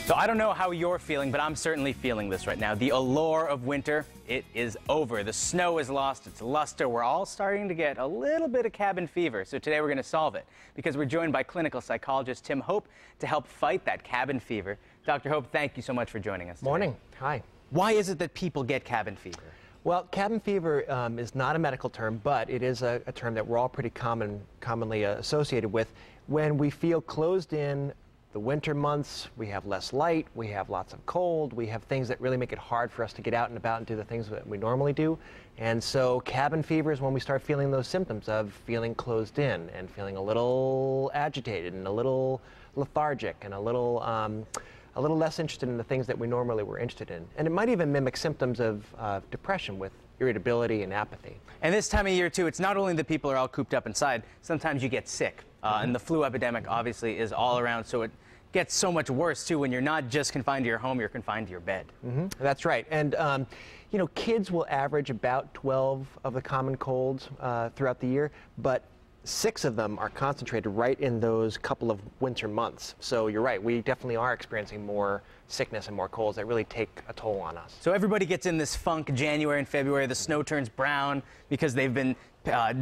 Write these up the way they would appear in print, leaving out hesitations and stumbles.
So I don't know how you're feeling, but I'm certainly feeling this right now. The allure of winter, it is over. The snow has lost its luster. We're all starting to get a little bit of cabin fever. So today we're going to solve it because we're joined by clinical psychologist Tim Hope to help fight that cabin fever. Dr. Hope, thank you so much for joining us today. Morning. Hi. Why is it that people get cabin fever? Well, cabin fever is not a medical term, but it is a term that we're all pretty commonly associated with. When we feel closed in the winter months, we have less light, we have lots of cold, we have things that really make it hard for us to get out and about and do the things that we normally do. And so cabin fever is when we start feeling those symptoms of feeling closed in and feeling a little agitated and a little lethargic and a little less interested in the things that we normally were interested in. And it might even mimic symptoms of depression with irritability and apathy. And this time of year, too, it's not only that people are all cooped up inside, sometimes you get sick. And the flu epidemic, obviously, is all around, so it gets so much worse, too, when you're not just confined to your home, you're confined to your bed. That's right. And, you know, kids will average about 12 of the common colds throughout the year, but 6 of them are concentrated right in those couple of winter months. So you're right, we definitely are experiencing more sickness and more colds that really take a toll on us. So everybody gets in this funk January and February. The snow turns brown because they've been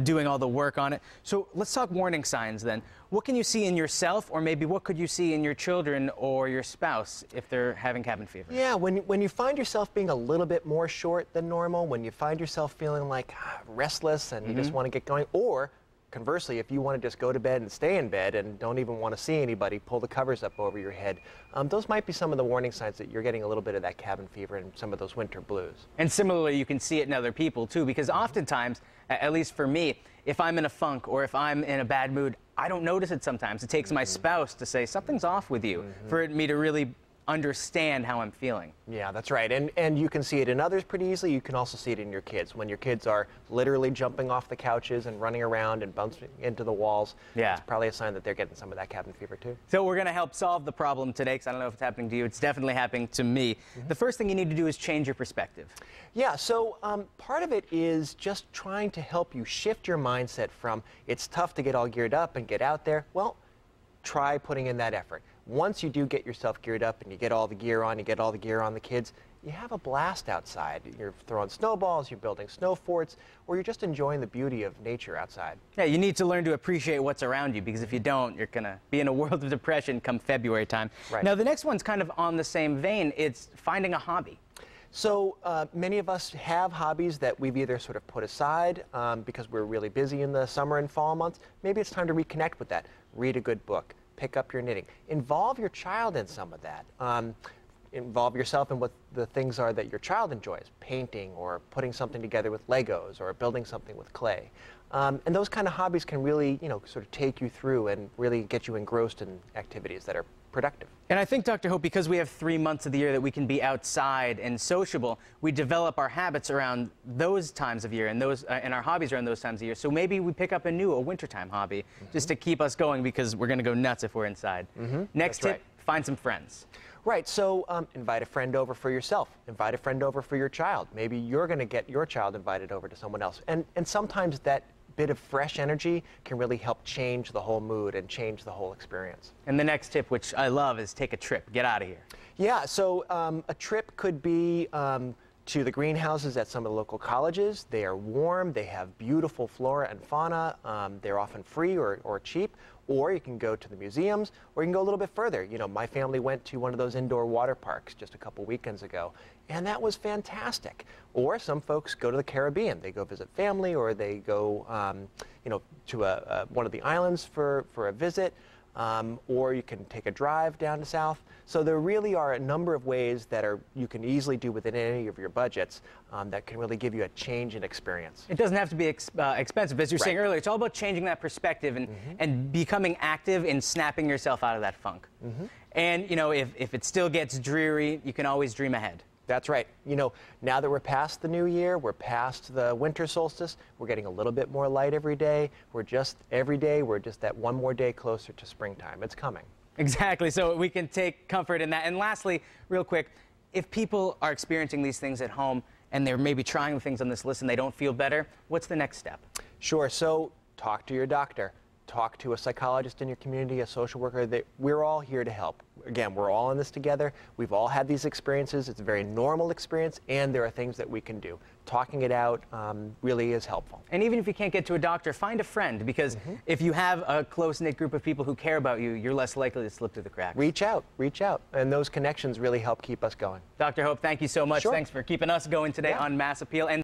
doing all the work on it. So let's talk warning signs then. What can you see in yourself, or maybe what could you see in your children or your spouse if they're having cabin fever? Yeah, when you find yourself being a little bit more short than normal, when you find yourself feeling like restless and you just want to get going, or conversely, if you want to just go to bed and stay in bed and don't even want to see anybody, pull the covers up over your head, those might be some of the warning signs that you're getting a little bit of that cabin fever and some of those winter blues. And similarly, you can see it in other people, too, because oftentimes, at least for me, if I'm in a funk or if I'm in a bad mood, I don't notice it sometimes. It takes my spouse to say, something's off with you, for me to really understand how I'm feeling. Yeah, that's right. And you can see it in others pretty easily. You can also see it in your kids. When your kids are literally jumping off the couches and running around and bouncing into the walls, it's probably a sign that they're getting some of that cabin fever too. So we're going to help solve the problem today, because I don't know if it's happening to you. It's definitely happening to me. The first thing you need to do is change your perspective. Yeah, so part of it is just trying to help you shift your mindset from it's tough to get all geared up and get out there. Well, try putting in that effort. Once you do get yourself geared up and you get all the gear on, you get all the gear on the kids, you have a blast outside. You're throwing snowballs, you're building snow forts, or you're just enjoying the beauty of nature outside. Yeah, you need to learn to appreciate what's around you, because if you don't, you're going to be in a world of depression come February time. Right. Now, the next one's kind of on the same vein. It's finding a hobby. So many of us have hobbies that we've either sort of put aside because we're really busy in the summer and fall months. Maybe it's time to reconnect with that. Read a good book. Pick up your knitting. Involve your child in some of that. Involve yourself in what the things are that your child enjoys, painting or putting something together with Legos or building something with clay. And those kind of hobbies can really, you know, sort of take you through and really get you engrossed in activities that are productive. And I think, Dr. Hope, because we have 3 months of the year that we can be outside and sociable, we develop our habits around those times of year and our hobbies around those times of year. So maybe we pick up a wintertime hobby just to keep us going, because we're going to go nuts if we're inside. Next tip, find some friends. Right, so invite a friend over for yourself. Invite a friend over for your child. Maybe you're going to get your child invited over to someone else. And sometimes that bit of fresh energy can really help change the whole mood and change the whole experience. And the next tip, which I love, is take a trip. Get out of here. Yeah, so a trip could be to the greenhouses at some of the local colleges. They are warm, they have beautiful flora and fauna, they're often free or cheap, or you can go to the museums, or you can go a little bit further. You know, my family went to one of those indoor water parks just a couple weekends ago, and that was fantastic. Or some folks go to the Caribbean. They go visit family, or they go you know, to one of the islands for a visit. Or you can take a drive down to south. So there really are a number of ways that you can easily do within any of your budgets that can really give you a change in experience. It doesn't have to be expensive. As you were saying earlier, it's all about changing that perspective and becoming active in snapping yourself out of that funk. And, you know, if it still gets dreary, you can always dream ahead. That's right. You know, now that we're past the new year, we're past the winter solstice, we're getting a little bit more light every day. Every day, we're just that one more day closer to springtime. It's coming. Exactly. So we can take comfort in that. And lastly, real quick, if people are experiencing these things at home and they're maybe trying things on this list and they don't feel better, what's the next step? Sure. So talk to your doctor. Talk to a psychologist in your community, a social worker. We're all here to help. again, we're all in this together. We've all had these experiences. It's a very normal experience, and there are things that we can do. Talking it out really is helpful. And even if you can't get to a doctor, find a friend, because if you have a close-knit group of people who care about you, you're less likely to slip through the cracks. Reach out, and those connections really help keep us going. Dr. Hope, thank you so much. Sure. Thanks for keeping us going today on Mass Appeal. And